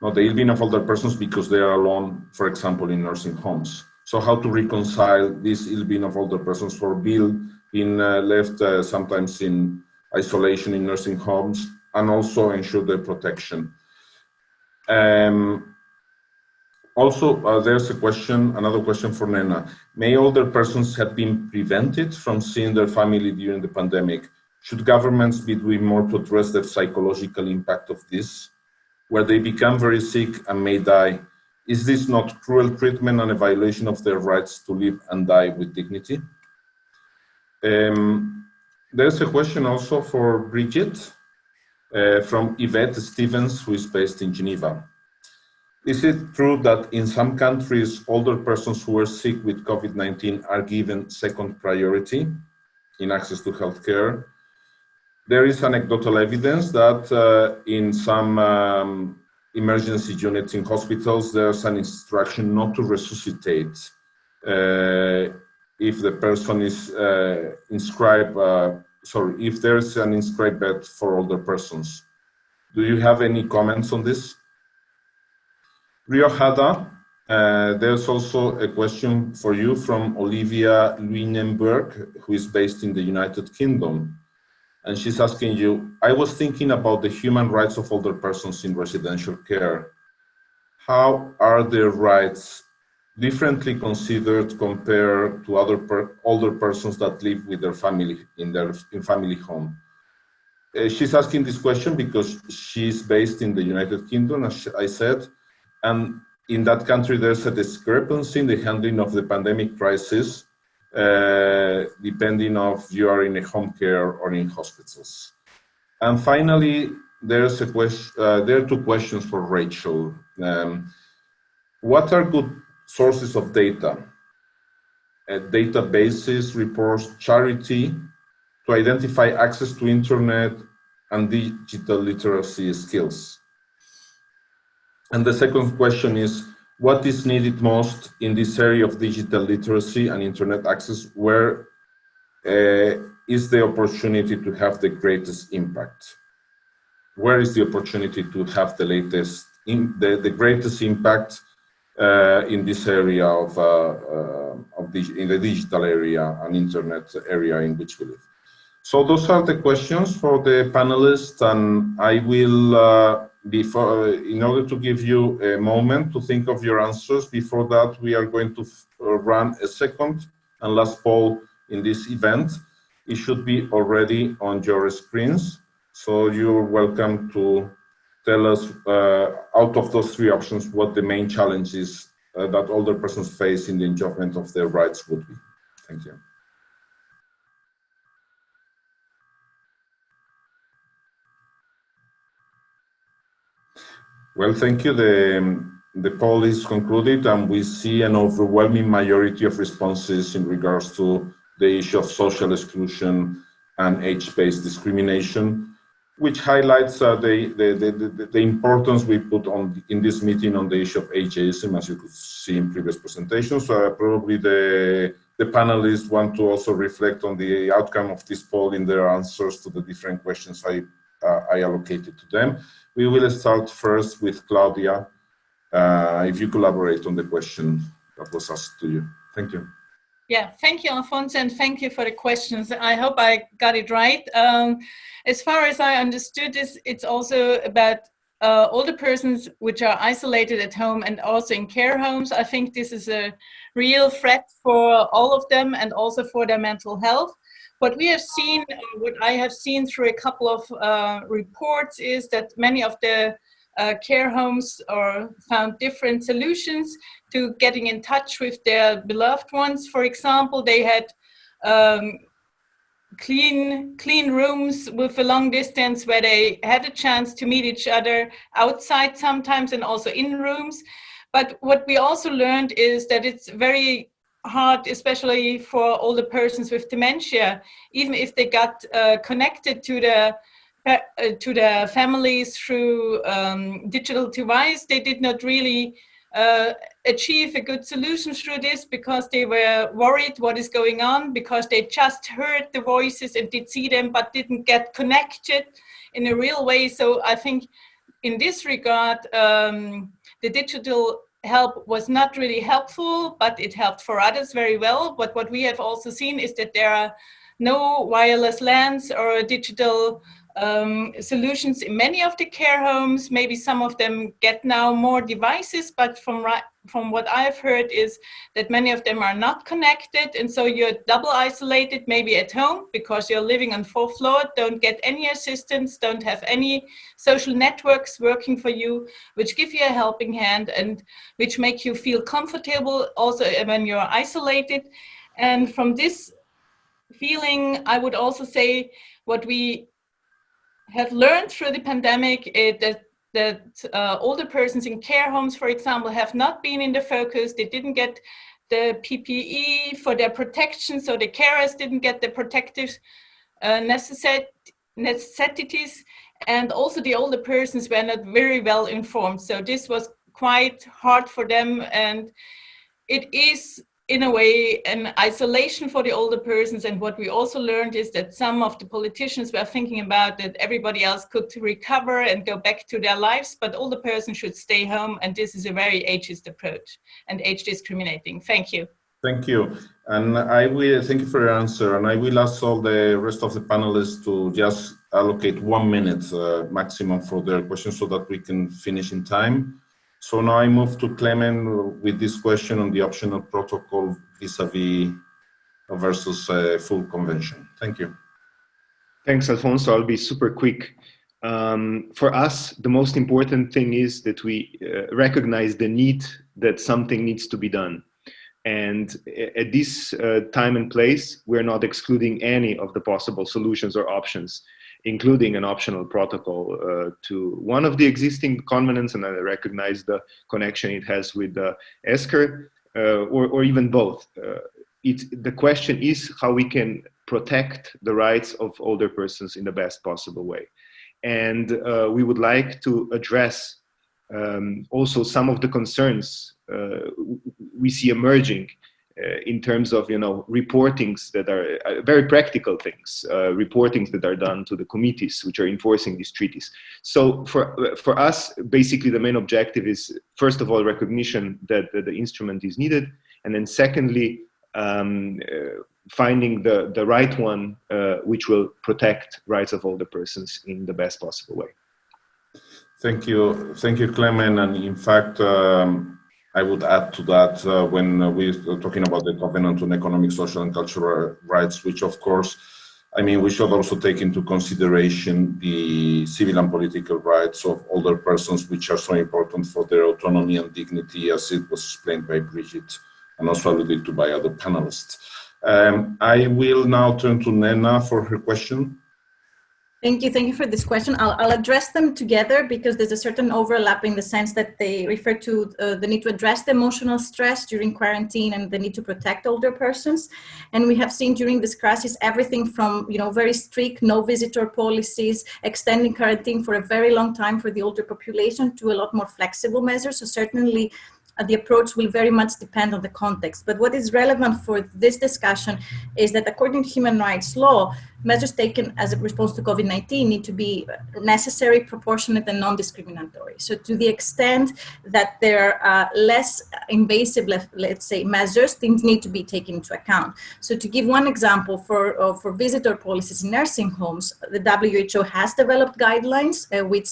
Now, the ill-being of older persons because they are alone, for example, in nursing homes. So how to reconcile this ill-being of older persons for being left sometimes in isolation in nursing homes and also ensure their protection? Also, there's a question, another question for Nena. May older persons have been prevented from seeing their family during the pandemic? Should governments be doing more to address the psychological impact of this, where they become very sick and may die? Is this not cruel treatment and a violation of their rights to live and die with dignity? There's a question also for Bridget from Yvette Stevens, who is based in Geneva. Is it true that in some countries, older persons who are sick with COVID-19 are given second priority in access to healthcare? There is anecdotal evidence that in some emergency units in hospitals, there's an instruction not to resuscitate if the person is if there's an inscribed bed for older persons. Do you have any comments on this? Rio Hada, There's also a question for you from Olivia Luinenberg, who is based in the United Kingdom. And she's asking you, I was thinking about the human rights of older persons in residential care. How are their rights differently considered compared to other older persons that live with their family in family home? She's asking this question because she's based in the United Kingdom, as I said, and in that country there's a discrepancy in the handling of the pandemic crisis, depending if you are in a home care or in hospitals. And finally, there's a question. There are two questions for Rachel. What are good sources of data? Databases, reports, charity, to identify access to internet and digital literacy skills. And the second question is, what is needed most in this area of digital literacy and internet access? Where is the opportunity to have the greatest impact? Where is the opportunity to have the greatest impact in this area in the digital area and internet area in which we live? So those are the questions for the panelists, and I will, in order to give you a moment to think of your answers, before that we are going to run a second and last poll in this event. It should be already on your screens, so you're welcome to tell us out of those three options what the main challenges that older persons face in the enjoyment of their rights would be. Thank you. Well, thank you. The poll is concluded, and we see an overwhelming majority of responses in regards to the issue of social exclusion and age-based discrimination, which highlights the importance we put on in this meeting on the issue of ageism, as you could see in previous presentations. Probably the panelists want to also reflect on the outcome of this poll in their answers to the different questions I allocated to them. We will start first with Claudia. If you collaborate on the question that was asked to you. Thank you. Yeah, thank you, Alfonso, and thank you for the questions. I hope I got it right. As far as I understood this, it's also about older persons which are isolated at home and also in care homes. I think this is a real threat for all of them and also for their mental health. What we have seen, what I have seen through a couple of reports, is that many of the care homes found different solutions to getting in touch with their beloved ones. For example, they had clean rooms with a long distance where they had a chance to meet each other outside sometimes and also in rooms. But what we also learned is that it's very hard, especially for older persons with dementia, even if they got connected to the families through digital device, they did not really achieve a good solution through this because they were worried what is going on, because they just heard the voices and did see them but didn't get connected in a real way. So I think in this regard, the digital help was not really helpful, but it helped for others very well. But what we have also seen is that there are no wireless LANs or digital solutions in many of the care homes. Maybe some of them get now more devices, but from what I've heard is that many of them are not connected, and so you're double isolated, maybe at home because you're living on 4th floor, don't get any assistance, don't have any social networks working for you, which give you a helping hand and which make you feel comfortable also when you're isolated. And from this feeling, I would also say what we have learned through the pandemic is that older persons in care homes, for example, have not been in the focus. They didn't get the PPE for their protection, so the carers didn't get the protective necessities, and also the older persons were not very well informed. So this was quite hard for them, and it is in a way, an isolation for the older persons. And what we also learned is that some of the politicians were thinking about that everybody else could recover and go back to their lives, but older persons should stay home. And this is a very ageist approach and age discriminating. Thank you. Thank you. And I will thank you for your answer. And I will ask all the rest of the panelists to just allocate 1 minute maximum for their questions so that we can finish in time. So now I move to Klemen with this question on the optional protocol vis-a-vis versus full convention. Thank you. Thanks, Alfonso. I'll be super quick. For us, the most important thing is that we recognize the need that something needs to be done. And at this time and place, we're not excluding any of the possible solutions or options, including an optional protocol to one of the existing covenants, and I recognize the connection it has with ESCR, or even both. The question is how we can protect the rights of older persons in the best possible way. And we would like to address also some of the concerns we see emerging in terms of, reportings that are very practical things, reportings that are done to the committees which are enforcing these treaties. So for us, basically the main objective is, first of all, recognition that the instrument is needed, and then secondly, finding the right one which will protect rights of older persons in the best possible way. Thank you, Klemen. And in fact, I would add to that when we're talking about the Covenant on Economic, Social and Cultural Rights, which of course, we should also take into consideration the civil and political rights of older persons, which are so important for their autonomy and dignity, as it was explained by Bridget and also alluded to by other panelists. I will now turn to Nena for her question. Thank you for this question. I'll address them together because there's a certain overlap in the sense that they refer to the need to address the emotional stress during quarantine and the need to protect older persons. And we have seen during this crisis everything from very strict no visitor policies, extending quarantine for a very long time for the older population, to a lot more flexible measures. So certainly the approach will very much depend on the context. But what is relevant for this discussion is that according to human rights law, measures taken as a response to COVID-19 need to be necessary, proportionate, and non-discriminatory. So to the extent that there are less invasive, let's say, measures, things need to be taken into account. So to give one example, for visitor policies in nursing homes, the WHO has developed guidelines which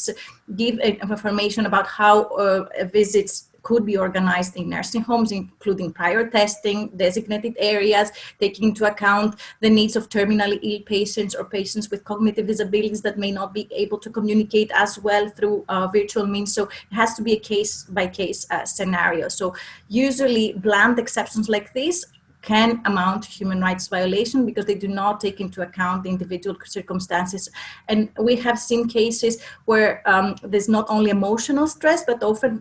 give information about how visits could be organized in nursing homes, including prior testing, designated areas, taking into account the needs of terminally ill patients or patients with cognitive disabilities that may not be able to communicate as well through virtual means. So it has to be a case-by-case scenario. So usually blunt exceptions like this can amount to human rights violation because they do not take into account the individual circumstances. And we have seen cases where there's not only emotional stress, but often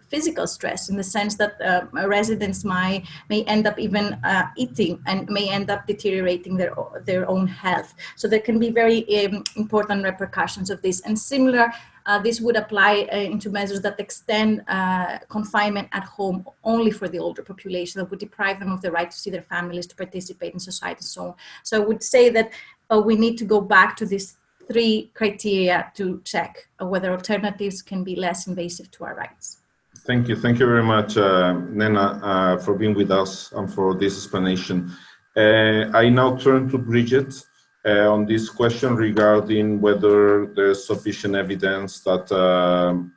physical stress, in the sense that residents may end up even eating and may end up deteriorating their own health. So there can be very important repercussions of this. And similar, this would apply into measures that extend confinement at home only for the older population, that would deprive them of the right to see their families, to participate in society, and so on. So I would say that we need to go back to these 3 criteria to check whether alternatives can be less invasive to our rights. Thank you very much, Nena, for being with us and for this explanation. I now turn to Bridget. On this question regarding whether there's sufficient evidence that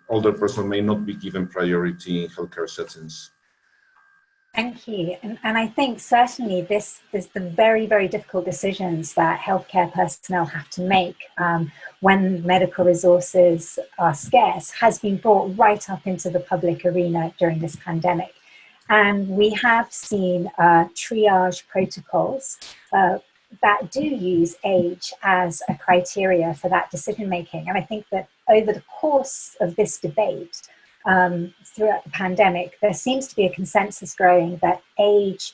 older persons may not be given priority in healthcare settings. Thank you. And I think certainly there's the very, very difficult decisions that healthcare personnel have to make when medical resources are scarce has been brought right up into the public arena during this pandemic. And we have seen triage protocols that do use age as a criteria for that decision making. And I think that over the course of this debate, throughout the pandemic, there seems to be a consensus growing that age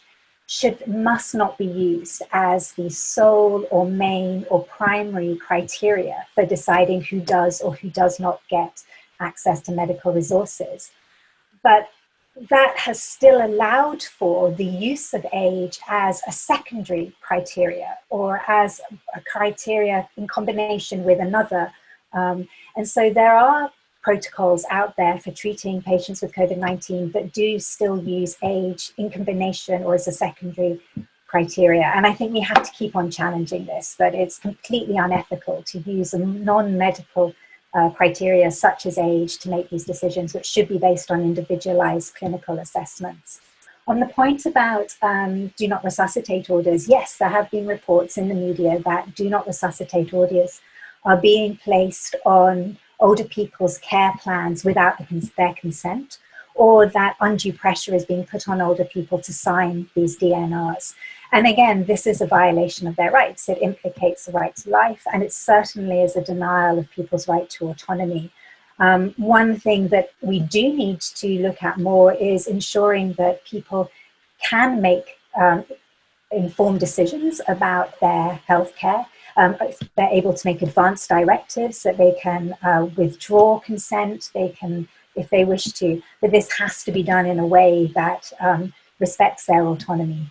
must not be used as the sole or main or primary criteria for deciding who does or who does not get access to medical resources. But that has still allowed for the use of age as a secondary criteria or as a criteria in combination with another. And so there are protocols out there for treating patients with COVID-19 that do still use age in combination or as a secondary criteria. And I think we have to keep on challenging this, that it's completely unethical to use a non-medical criteria such as age to make these decisions, which should be based on individualized clinical assessments. On the point about do not resuscitate orders, yes, there have been reports in the media that do not resuscitate orders are being placed on older people's care plans without their consent, or that undue pressure is being put on older people to sign these DNRs. And again, this is a violation of their rights. It implicates the right to life, and it certainly is a denial of people's right to autonomy. One thing that we do need to look at more is ensuring that people can make informed decisions about their healthcare. They're able to make advanced directives, that they can withdraw consent, they can, if they wish to, but this has to be done in a way that respects their autonomy,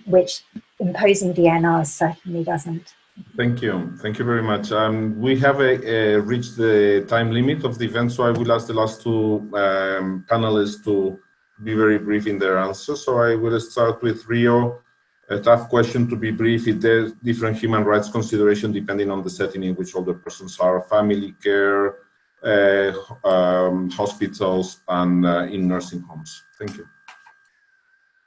which imposing DNRs certainly doesn't. Thank you. Thank you very much. We have reached the time limit of the event, so I will ask the last two panelists to be very brief in their answers. So I will start with Rio. A tough question, to be brief. It has different human rights consideration depending on the setting in which older persons are: family care, hospitals, and in nursing homes. Thank you.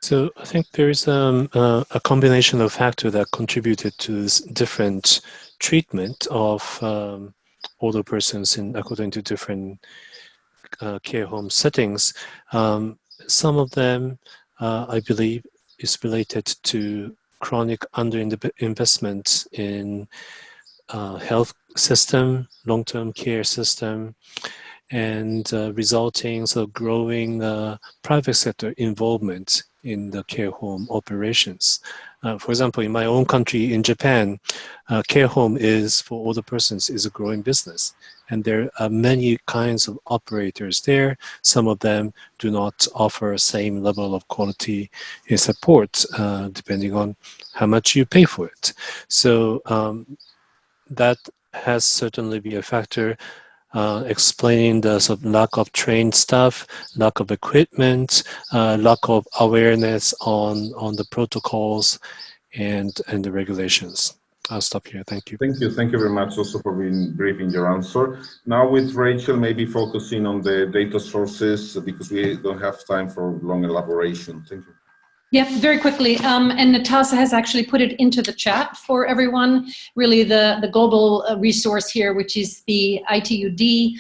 So I think there is a combination of factors that contributed to this different treatment of older persons according to different care home settings. Some of them, I believe, is related to chronic underinvestment in health system, long-term care system, and resulting sort of growing private sector involvement in the care home operations. For example, in my own country, in Japan, care home is, for older persons, is a growing business. And there are many kinds of operators there. Some of them do not offer same level of quality and support, depending on how much you pay for it. So that has certainly been a factor explaining the sort of lack of trained staff, lack of equipment, lack of awareness on the protocols and the regulations. I'll stop here. Thank you. Thank you. Thank you very much also for being brief in your answer. Now with Rachel, maybe focusing on the data sources, because we don't have time for long elaboration. Thank you. Yeah, very quickly. And Natasha has actually put it into the chat for everyone. Really the global resource here, which is the ITUD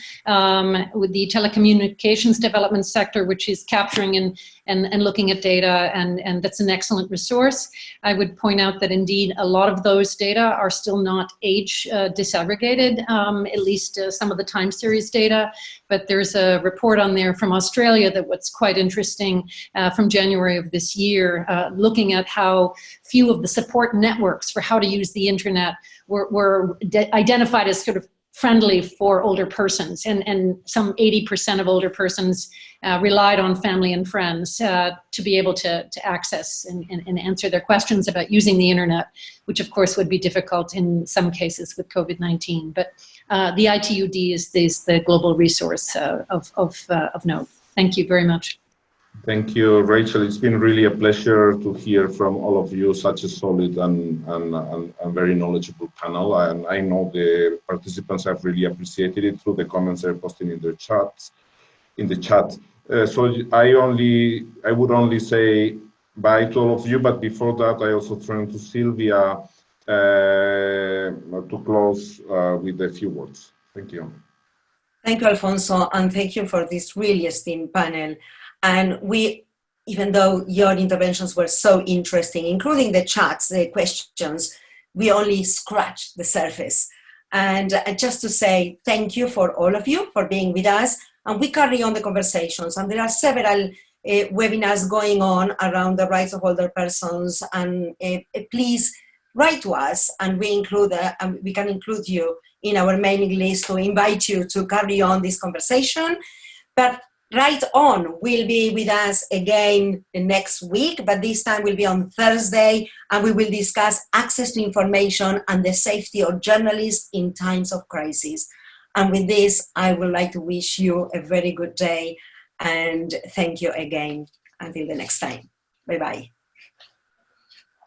with the telecommunications development sector, which is capturing and looking at data, and that's an excellent resource. I would point out that indeed a lot of those data are still not age disaggregated, at least some of the time series data, but there's a report on there from Australia that was quite interesting from January of this year, looking at how few of the support networks for how to use the internet were identified as sort of friendly for older persons, and some 80% of older persons relied on family and friends to be able to access and answer their questions about using the internet, which of course would be difficult in some cases with COVID-19. But the ITUD is the global resource of note. Thank you very much. Thank you, Rachel. It's been really a pleasure to hear from all of you, such a solid and very knowledgeable panel. And I know the participants have really appreciated it through the comments they're posting in their chats, in the chat. So I would only say bye to all of you, but before that, I also turn to Sylvia to close with a few words. Thank you. Thank you, Alfonso, and thank you for this really esteemed panel. And we, even though your interventions were so interesting, including the chats, the questions, we only scratched the surface. And just to say thank you for all of you for being with us. And we carry on the conversations. And there are several webinars going on around the rights of older persons. And please write to us, and we can include you in our mailing list to invite you to carry on this conversation. But RightOn will be with us again next week, but this time will be on Thursday, and we will discuss access to information and the safety of journalists in times of crisis. And with this, I would like to wish you a very good day, and thank you again. Until the next time. Bye-bye.